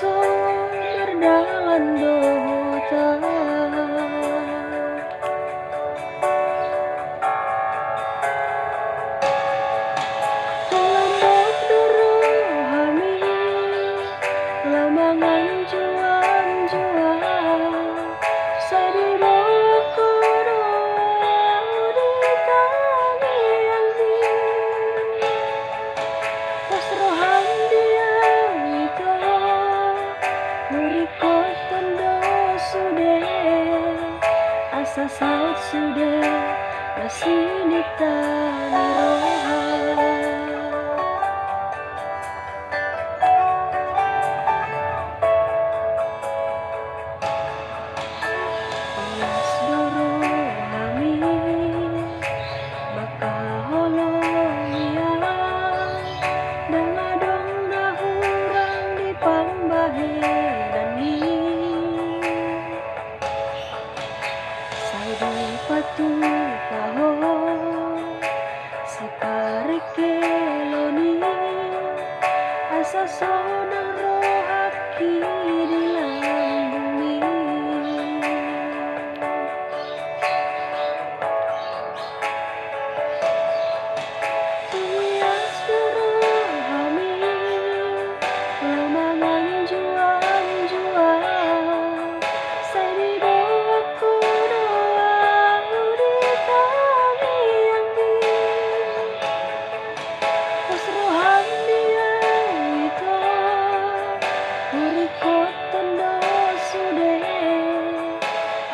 berdalan dohota Lambok rohani lamangan juang-juang sadiboko doa di tangi yang di pas rohan dia itu murikot tondo sude asa saut sude masih ditani rohan Patung kaho sakareke loni asa sonang rohaki di bumi Tumias rohani lamangan juang-juang sadiboko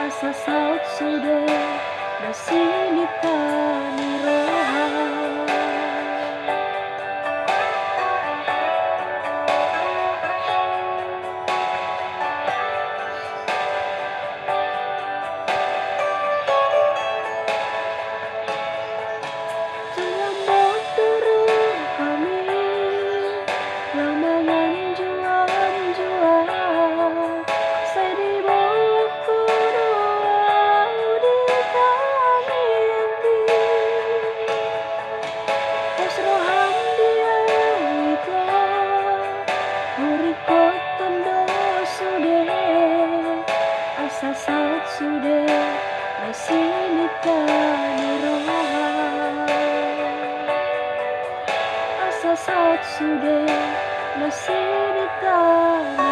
asa saut sude masih ditani rohan Terlambat turun kami lamangan juang-juang sadiboko asa saut sude masih ditani rohan asa saut sude masih ditani